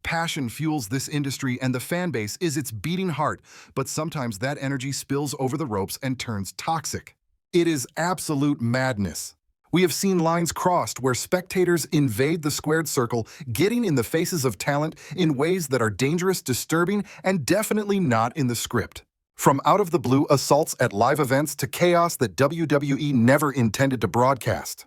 Passion fuels this industry and the fan base is its beating heart, but sometimes that energy spills over the ropes and turns toxic. It is absolute madness. We have seen lines crossed where spectators invade the squared circle, getting in the faces of talent in ways that are dangerous, disturbing, and definitely not in the script. From out-of-the-blue assaults at live events to chaos that WWE never intended to broadcast.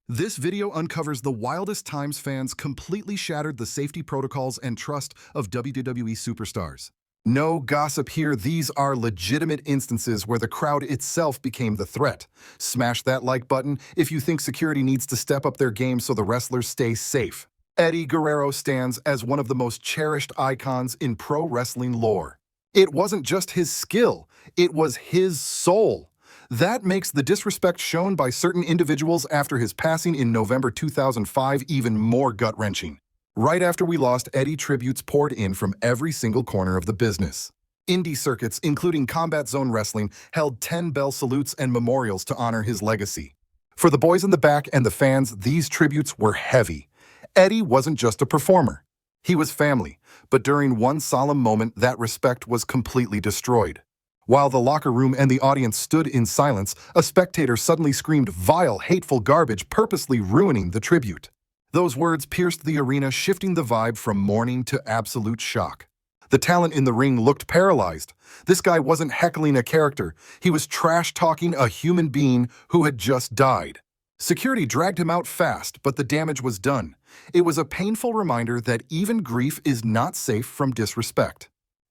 This video uncovers the wildest times fans completely shattered the safety protocols and trust of WWE superstars. No gossip here, these are legitimate instances where the crowd itself became the threat. Smash that like button if you think security needs to step up their game so the wrestlers stay safe. Eddie Guerrero stands as one of the most cherished icons in pro wrestling lore. It wasn't just his skill, it was his soul. That makes the disrespect shown by certain individuals after his passing in November 2005 even more gut-wrenching. Right after we lost Eddie, tributes poured in from every single corner of the business. Indie circuits, including Combat Zone Wrestling, held 10 bell salutes and memorials to honor his legacy. For the boys in the back and the fans, these tributes were heavy. Eddie wasn't just a performer. He was family, but during one solemn moment, that respect was completely destroyed. While the locker room and the audience stood in silence, a spectator suddenly screamed vile, hateful garbage, purposely ruining the tribute. Those words pierced the arena, shifting the vibe from mourning to absolute shock. The talent in the ring looked paralyzed. This guy wasn't heckling a character. He was trash-talking a human being who had just died. Security dragged him out fast, but the damage was done. It was a painful reminder that even grief is not safe from disrespect,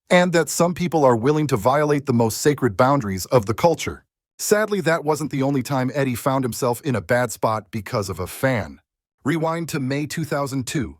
and that some people are willing to violate the most sacred boundaries of the culture. Sadly, that wasn't the only time Eddie found himself in a bad spot because of a fan. Rewind to May 2002.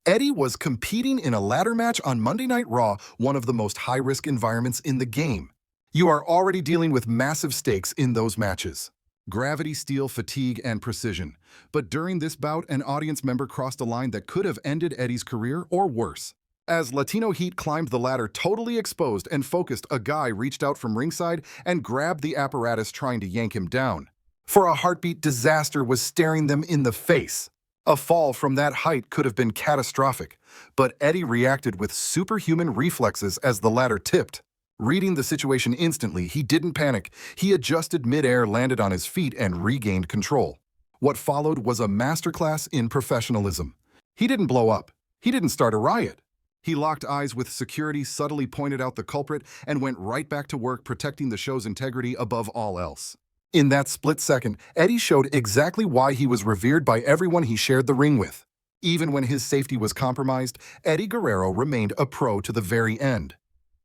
Eddie was competing in a ladder match on Monday Night Raw, one of the most high-risk environments in the game. You are already dealing with massive stakes in those matches. Gravity, steel, fatigue, and precision. But during this bout, an audience member crossed a line that could have ended Eddie's career or worse. As Latino Heat climbed the ladder totally exposed and focused, a guy reached out from ringside and grabbed the apparatus, trying to yank him down. For a heartbeat, disaster was staring them in the face. A fall from that height could have been catastrophic, but Eddie reacted with superhuman reflexes as the ladder tipped. Reading the situation instantly, he didn't panic. He adjusted midair, landed on his feet, and regained control. What followed was a masterclass in professionalism. He didn't blow up. He didn't start a riot. He locked eyes with security, subtly pointed out the culprit, and went right back to work protecting the show's integrity above all else. In that split second, Eddie showed exactly why he was revered by everyone he shared the ring with. Even when his safety was compromised, Eddie Guerrero remained a pro to the very end.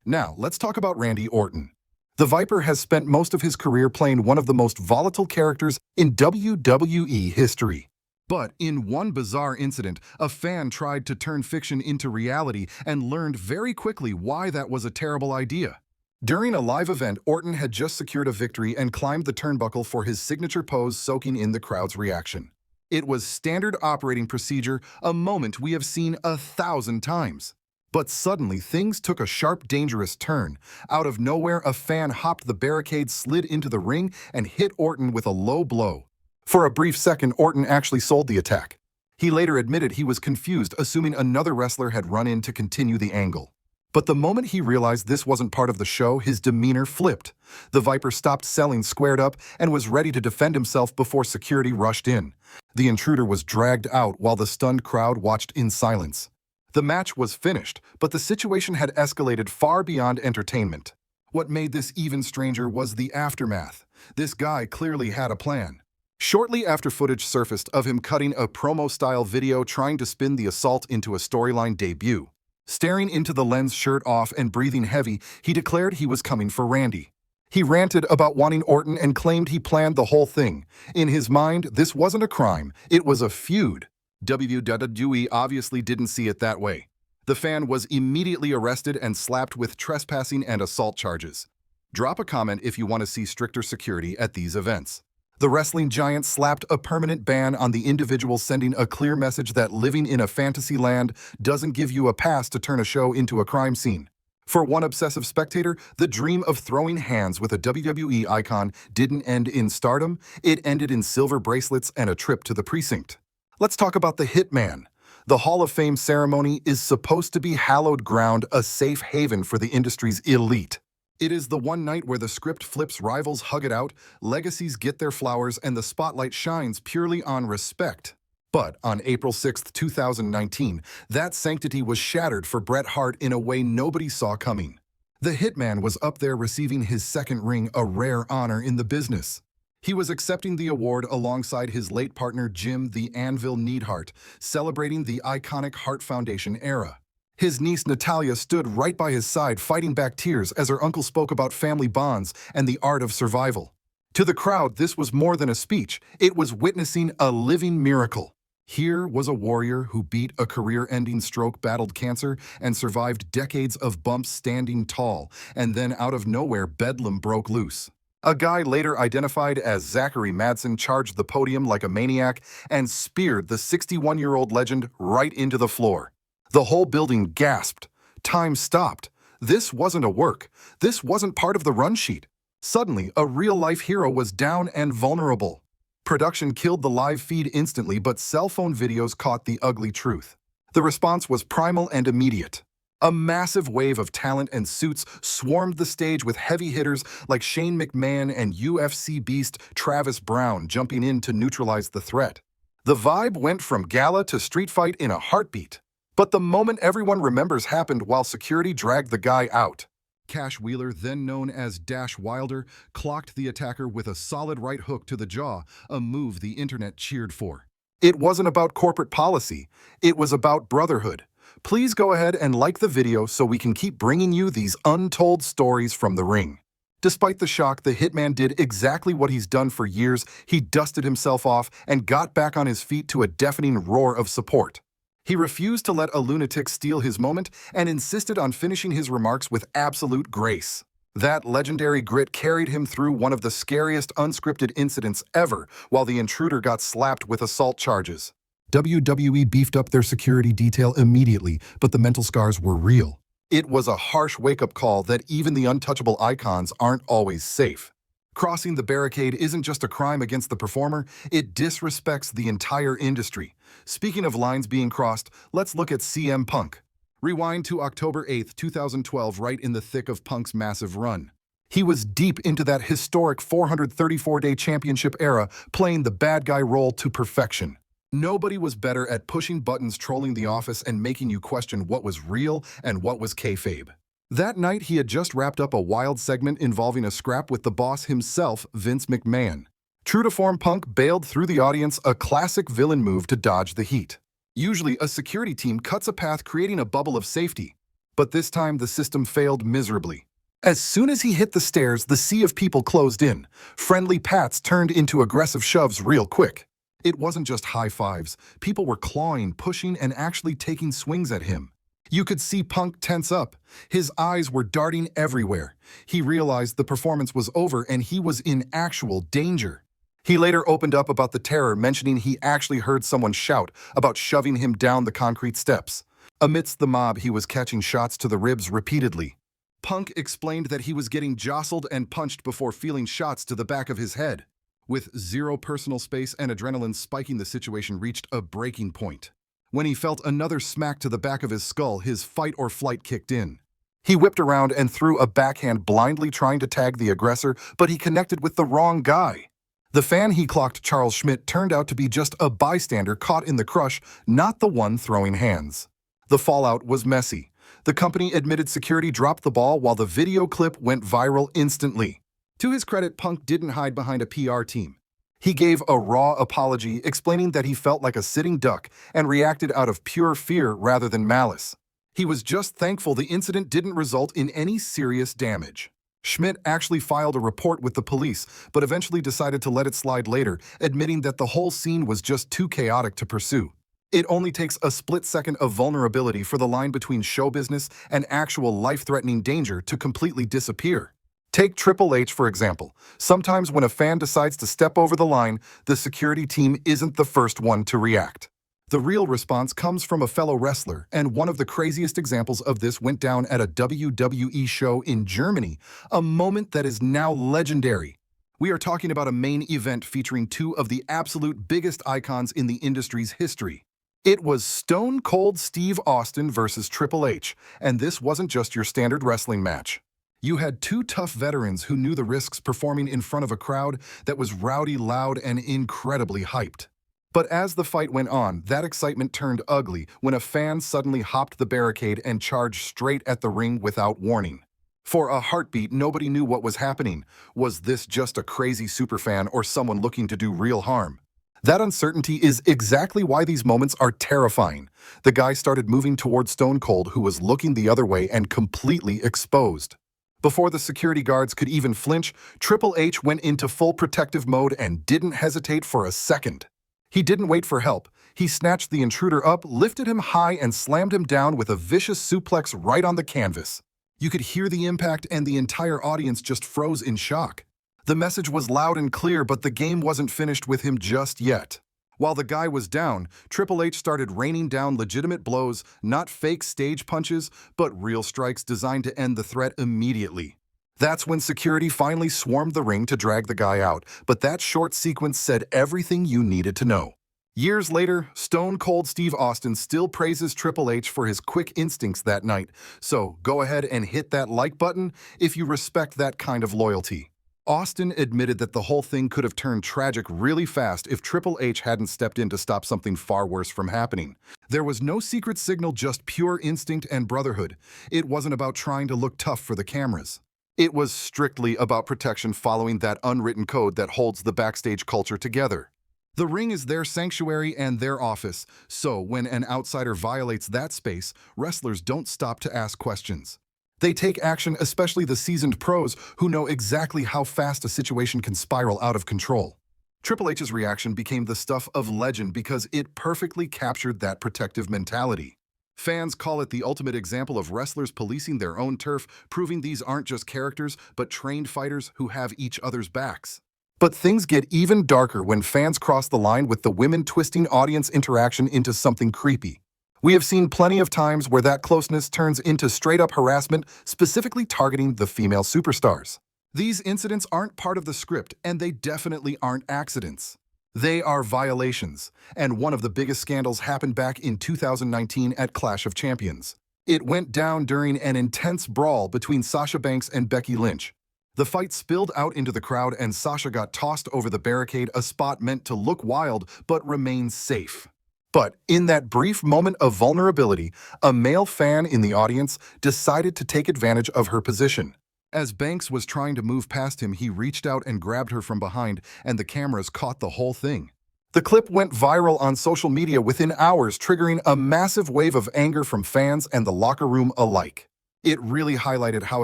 Now, let's talk about Randy Orton. The Viper has spent most of his career playing one of the most volatile characters in WWE history. But in one bizarre incident, a fan tried to turn fiction into reality and learned very quickly why that was a terrible idea. During a live event, Orton had just secured a victory and climbed the turnbuckle for his signature pose, soaking in the crowd's reaction. It was standard operating procedure, a moment we have seen 1,000 times. But suddenly, things took a sharp, dangerous turn. Out of nowhere, a fan hopped the barricade, slid into the ring, and hit Orton with a low blow. For a brief second, Orton actually sold the attack. He later admitted he was confused, assuming another wrestler had run in to continue the angle. But the moment he realized this wasn't part of the show, his demeanor flipped. The Viper stopped selling, squared up, and was ready to defend himself before security rushed in. The intruder was dragged out while the stunned crowd watched in silence. The match was finished, but the situation had escalated far beyond entertainment. What made this even stranger was the aftermath. This guy clearly had a plan. Shortly after footage surfaced of him cutting a promo-style video trying to spin the assault into a storyline debut. Staring into the lens, shirt off and breathing heavy, he declared he was coming for Randy. He ranted about wanting Orton and claimed he planned the whole thing. In his mind, this wasn't a crime, it was a feud. WWE obviously didn't see it that way. The fan was immediately arrested and slapped with trespassing and assault charges. Drop a comment if you want to see stricter security at these events. The wrestling giant slapped a permanent ban on the individual, sending a clear message that living in a fantasy land doesn't give you a pass to turn a show into a crime scene. For one obsessive spectator, the dream of throwing hands with a WWE icon didn't end in stardom, it ended in silver bracelets and a trip to the precinct. Let's talk about the Hitman. The Hall of Fame ceremony is supposed to be hallowed ground, a safe haven for the industry's elite. It is the one night where the script flips, rivals hug it out, legacies get their flowers, and the spotlight shines purely on respect. But on April 6, 2019, that sanctity was shattered for Bret Hart in a way nobody saw coming. The Hitman was up there receiving his second ring, a rare honor in the business. He was accepting the award alongside his late partner Jim the Anvil Neidhart, celebrating the iconic Hart Foundation era. His niece Natalia stood right by his side, fighting back tears as her uncle spoke about family bonds and the art of survival. To the crowd, this was more than a speech. It was witnessing a living miracle. Here was a warrior who beat a career-ending stroke, battled cancer, and survived decades of bumps standing tall, and then out of nowhere, bedlam broke loose. A guy later identified as Zachary Madsen charged the podium like a maniac and speared the 61-year-old legend right into the floor. The whole building gasped. Time stopped. This wasn't a work. This wasn't part of the run sheet. Suddenly, a real-life hero was down and vulnerable. Production killed the live feed instantly, but cell phone videos caught the ugly truth. The response was primal and immediate. A massive wave of talent and suits swarmed the stage with heavy hitters like Shane McMahon and UFC beast Travis Brown jumping in to neutralize the threat. The vibe went from gala to street fight in a heartbeat. But the moment everyone remembers happened while security dragged the guy out. Cash Wheeler, then known as Dash Wilder, clocked the attacker with a solid right hook to the jaw, a move the internet cheered for. It wasn't about corporate policy. It was about brotherhood. Please go ahead and like the video so we can keep bringing you these untold stories from the ring. Despite the shock, the Hitman did exactly what he's done for years. He dusted himself off and got back on his feet to a deafening roar of support. He refused to let a lunatic steal his moment and insisted on finishing his remarks with absolute grace. That legendary grit carried him through one of the scariest unscripted incidents ever, while the intruder got slapped with assault charges. WWE beefed up their security detail immediately, but the mental scars were real. It was a harsh wake-up call that even the untouchable icons aren't always safe. Crossing the barricade isn't just a crime against the performer, it disrespects the entire industry. Speaking of lines being crossed, let's look at CM Punk. Rewind to October 8, 2012, right in the thick of Punk's massive run. He was deep into that historic 434-day championship era, playing the bad guy role to perfection. Nobody was better at pushing buttons, trolling the office, and making you question what was real and what was kayfabe. That night, he had just wrapped up a wild segment involving a scrap with the boss himself, Vince McMahon. True to form, Punk bailed through the audience, a classic villain move to dodge the heat. Usually, a security team cuts a path, creating a bubble of safety. But this time, the system failed miserably. As soon as he hit the stairs, the sea of people closed in. Friendly pats turned into aggressive shoves real quick. It wasn't just high fives. People were clawing, pushing, and actually taking swings at him. You could see Punk tense up. His eyes were darting everywhere. He realized the performance was over and he was in actual danger. He later opened up about the terror, mentioning he actually heard someone shout about shoving him down the concrete steps. Amidst the mob, he was catching shots to the ribs repeatedly. Punk explained that he was getting jostled and punched before feeling shots to the back of his head. With zero personal space and adrenaline spiking, the situation reached a breaking point. When he felt another smack to the back of his skull, his fight or flight kicked in. He whipped around and threw a backhand, blindly trying to tag the aggressor, but he connected with the wrong guy. The fan he clocked, Charles Schmidt, turned out to be just a bystander caught in the crush, not the one throwing hands. The fallout was messy. The company admitted security dropped the ball while the video clip went viral instantly. To his credit, Punk didn't hide behind a PR team. He gave a raw apology, explaining that he felt like a sitting duck and reacted out of pure fear rather than malice. He was just thankful the incident didn't result in any serious damage. Schmidt actually filed a report with the police, but eventually decided to let it slide later, admitting that the whole scene was just too chaotic to pursue. It only takes a split second of vulnerability for the line between show business and actual life-threatening danger to completely disappear. Take Triple H, for example. Sometimes when a fan decides to step over the line, the security team isn't the first one to react. The real response comes from a fellow wrestler, and one of the craziest examples of this went down at a WWE show in Germany, a moment that is now legendary. We are talking about a main event featuring two of the absolute biggest icons in the industry's history. It was Stone Cold Steve Austin versus Triple H, and this wasn't just your standard wrestling match. You had two tough veterans who knew the risks performing in front of a crowd that was rowdy, loud, and incredibly hyped. But as the fight went on, that excitement turned ugly when a fan suddenly hopped the barricade and charged straight at the ring without warning. For a heartbeat, nobody knew what was happening. Was this just a crazy superfan or someone looking to do real harm? That uncertainty is exactly why these moments are terrifying. The guy started moving toward Stone Cold, who was looking the other way and completely exposed. Before the security guards could even flinch, Triple H went into full protective mode and didn't hesitate for a second. He didn't wait for help. He snatched the intruder up, lifted him high, and slammed him down with a vicious suplex right on the canvas. You could hear the impact, and the entire audience just froze in shock. The message was loud and clear, but the game wasn't finished with him just yet. While the guy was down, Triple H started raining down legitimate blows, not fake stage punches, but real strikes designed to end the threat immediately. That's when security finally swarmed the ring to drag the guy out, but that short sequence said everything you needed to know. Years later, Stone Cold Steve Austin still praises Triple H for his quick instincts that night, so go ahead and hit that like button if you respect that kind of loyalty. Austin admitted that the whole thing could have turned tragic really fast if Triple H hadn't stepped in to stop something far worse from happening. There was no secret signal, just pure instinct and brotherhood. It wasn't about trying to look tough for the cameras. It was strictly about protection, following that unwritten code that holds the backstage culture together. The ring is their sanctuary and their office, so when an outsider violates that space, wrestlers don't stop to ask questions. They take action, especially the seasoned pros who know exactly how fast a situation can spiral out of control. Triple H's reaction became the stuff of legend because it perfectly captured that protective mentality. Fans call it the ultimate example of wrestlers policing their own turf, proving these aren't just characters, but trained fighters who have each other's backs. But things get even darker when fans cross the line, with the women twisting audience interaction into something creepy. We have seen plenty of times where that closeness turns into straight-up harassment, specifically targeting the female superstars. These incidents aren't part of the script, and they definitely aren't accidents. They are violations, and one of the biggest scandals happened back in 2019 at Clash of Champions. It went down during an intense brawl between Sasha Banks and Becky Lynch. The fight spilled out into the crowd, and Sasha got tossed over the barricade, a spot meant to look wild but remain safe. But in that brief moment of vulnerability, a male fan in the audience decided to take advantage of her position. As Banks was trying to move past him, he reached out and grabbed her from behind, and the cameras caught the whole thing. The clip went viral on social media within hours, triggering a massive wave of anger from fans and the locker room alike. It really highlighted how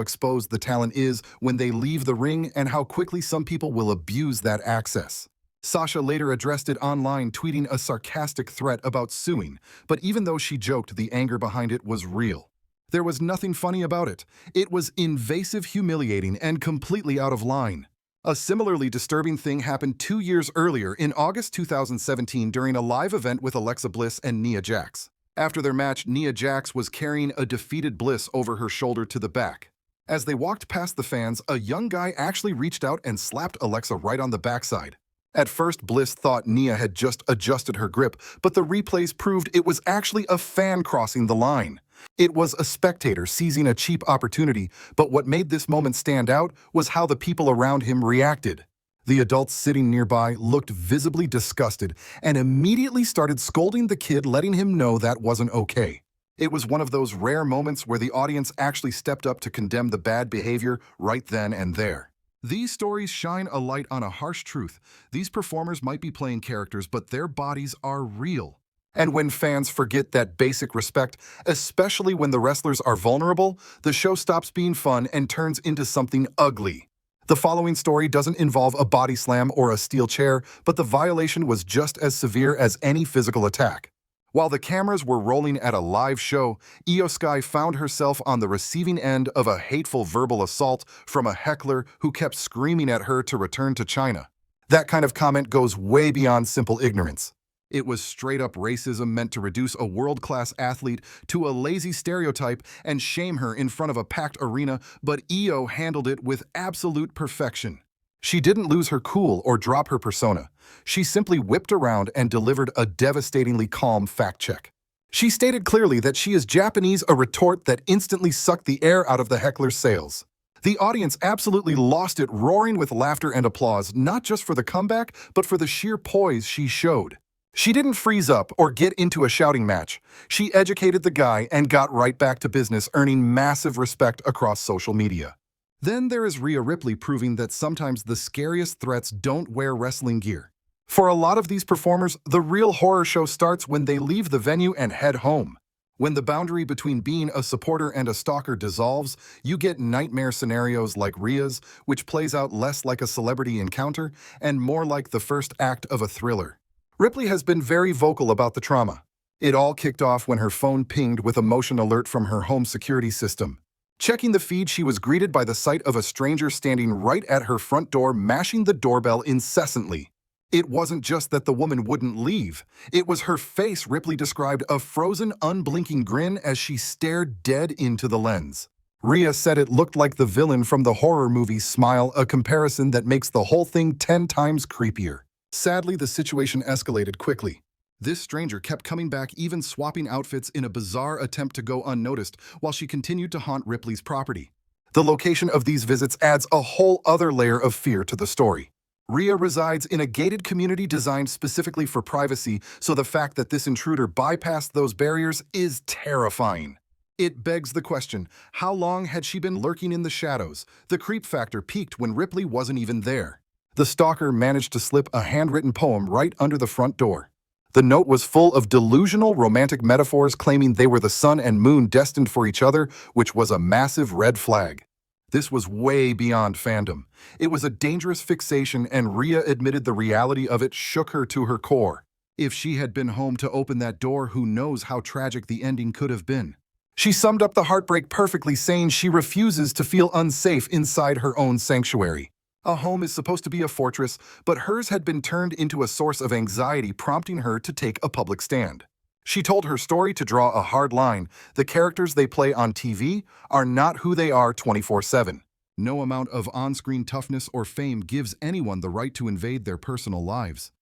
exposed the talent is when they leave the ring and how quickly some people will abuse that access. Sasha later addressed it online, tweeting a sarcastic threat about suing, but even though she joked, the anger behind it was real. There was nothing funny about it. It was invasive, humiliating, and completely out of line. A similarly disturbing thing happened 2 years earlier, in August 2017, during a live event with Alexa Bliss and Nia Jax. After their match, Nia Jax was carrying a defeated Bliss over her shoulder to the back. As they walked past the fans, a young guy actually reached out and slapped Alexa right on the backside. At first, Bliss thought Nia had just adjusted her grip, but the replays proved it was actually a fan crossing the line. It was a spectator seizing a cheap opportunity, but what made this moment stand out was how the people around him reacted. The adults sitting nearby looked visibly disgusted and immediately started scolding the kid, letting him know that wasn't okay. It was one of those rare moments where the audience actually stepped up to condemn the bad behavior right then and there. These stories shine a light on a harsh truth. These performers might be playing characters, but their bodies are real. And when fans forget that basic respect, especially when the wrestlers are vulnerable, the show stops being fun and turns into something ugly. The following story doesn't involve a body slam or a steel chair, but the violation was just as severe as any physical attack. While the cameras were rolling at a live show, Io Sky found herself on the receiving end of a hateful verbal assault from a heckler who kept screaming at her to return to China. That kind of comment goes way beyond simple ignorance. It was straight-up racism meant to reduce a world-class athlete to a lazy stereotype and shame her in front of a packed arena, but Io handled it with absolute perfection. She didn't lose her cool or drop her persona. She simply whipped around and delivered a devastatingly calm fact check. She stated clearly that she is Japanese, a retort that instantly sucked the air out of the heckler's sails. The audience absolutely lost it, roaring with laughter and applause, not just for the comeback, but for the sheer poise she showed. She didn't freeze up or get into a shouting match. She educated the guy and got right back to business, earning massive respect across social media. Then there is Rhea Ripley, proving that sometimes the scariest threats don't wear wrestling gear. For a lot of these performers, the real horror show starts when they leave the venue and head home. When the boundary between being a supporter and a stalker dissolves, you get nightmare scenarios like Rhea's, which plays out less like a celebrity encounter and more like the first act of a thriller. Ripley has been very vocal about the trauma. It all kicked off when her phone pinged with a motion alert from her home security system. Checking the feed, she was greeted by the sight of a stranger standing right at her front door, mashing the doorbell incessantly. It wasn't just that the woman wouldn't leave. It was her face. Ripley described a frozen, unblinking grin as she stared dead into the lens. Rhea said it looked like the villain from the horror movie Smile, a comparison that makes the whole thing 10 times creepier. Sadly, the situation escalated quickly. This stranger kept coming back, even swapping outfits in a bizarre attempt to go unnoticed, while she continued to haunt Ripley's property. The location of these visits adds a whole other layer of fear to the story. Rhea resides in a gated community designed specifically for privacy, so the fact that this intruder bypassed those barriers is terrifying. It begs the question, how long had she been lurking in the shadows? The creep factor peaked when Ripley wasn't even there. The stalker managed to slip a handwritten poem right under the front door. The note was full of delusional romantic metaphors claiming they were the sun and moon destined for each other, which was a massive red flag. This was way beyond fandom. It was a dangerous fixation, and Rhea admitted the reality of it shook her to her core. If she had been home to open that door, who knows how tragic the ending could have been. She summed up the heartbreak perfectly, saying she refuses to feel unsafe inside her own sanctuary. A home is supposed to be a fortress, but hers had been turned into a source of anxiety, prompting her to take a public stand. She told her story to draw a hard line. The characters they play on TV are not who they are 24/7. No amount of on-screen toughness or fame gives anyone the right to invade their personal lives.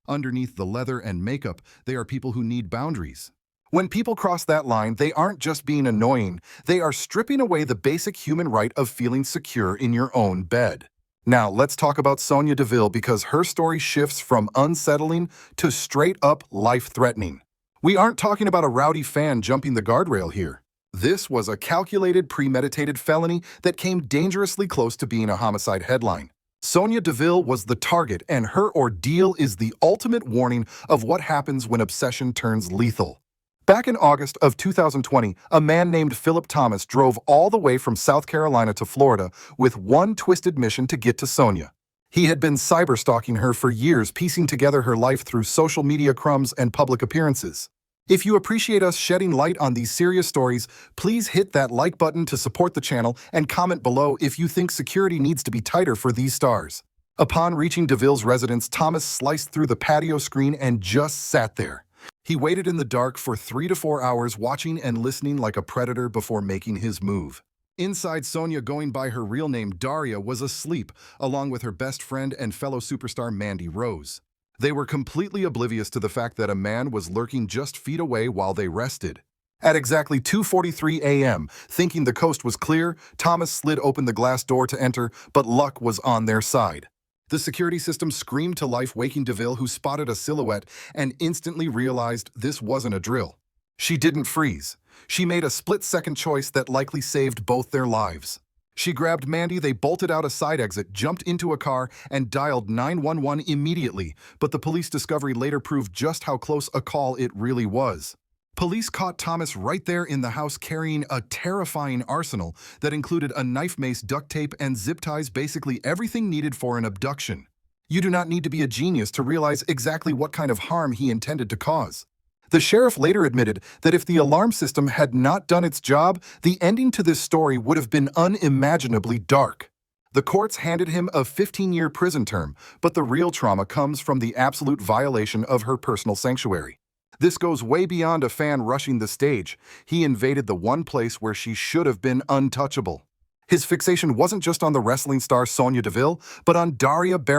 Underneath the leather and makeup, they are people who need boundaries. When people cross that line, they aren't just being annoying, they are stripping away the basic human right of feeling secure in your own bed. Now, let's talk about Sonya Deville, because her story shifts from unsettling to straight-up life-threatening. We aren't talking about a rowdy fan jumping the guardrail here. This was a calculated, premeditated felony that came dangerously close to being a homicide headline. Sonya Deville was the target, and her ordeal is the ultimate warning of what happens when obsession turns lethal. Back in August of 2020, a man named Philip Thomas drove all the way from South Carolina to Florida with one twisted mission to get to Sonya. He had been cyberstalking her for years, piecing together her life through social media crumbs and public appearances. If you appreciate us shedding light on these serious stories, please hit that like button to support the channel and comment below if you think security needs to be tighter for these stars. Upon reaching Deville's residence, Thomas sliced through the patio screen and just sat there. He waited in the dark for 3 to 4 hours, watching and listening like a predator before making his move. Inside, Sonya, going by her real name Daria, was asleep, along with her best friend and fellow superstar Mandy Rose. They were completely oblivious to the fact that a man was lurking just feet away while they rested. At exactly 2:43 a.m., thinking the coast was clear, Thomas slid open the glass door to enter, but luck was on their side. The security system screamed to life, waking Deville, who spotted a silhouette and instantly realized this wasn't a drill. She didn't freeze. She made a split-second choice that likely saved both their lives. She grabbed Mandy, they bolted out a side exit, jumped into a car, and dialed 911 immediately, but the police discovery later proved just how close a call it really was. Police caught Thomas right there in the house carrying a terrifying arsenal that included a knife, mace, duct tape, and zip ties, basically everything needed for an abduction. You do not need to be a genius to realize exactly what kind of harm he intended to cause. The sheriff later admitted that if the alarm system had not done its job, the ending to this story would have been unimaginably dark. The courts handed him a 15-year prison term, but the real trauma comes from the absolute violation of her personal sanctuary. This goes way beyond a fan rushing the stage. He invaded the one place where she should have been untouchable. His fixation wasn't just on the wrestling star Sonya Deville, but on Daria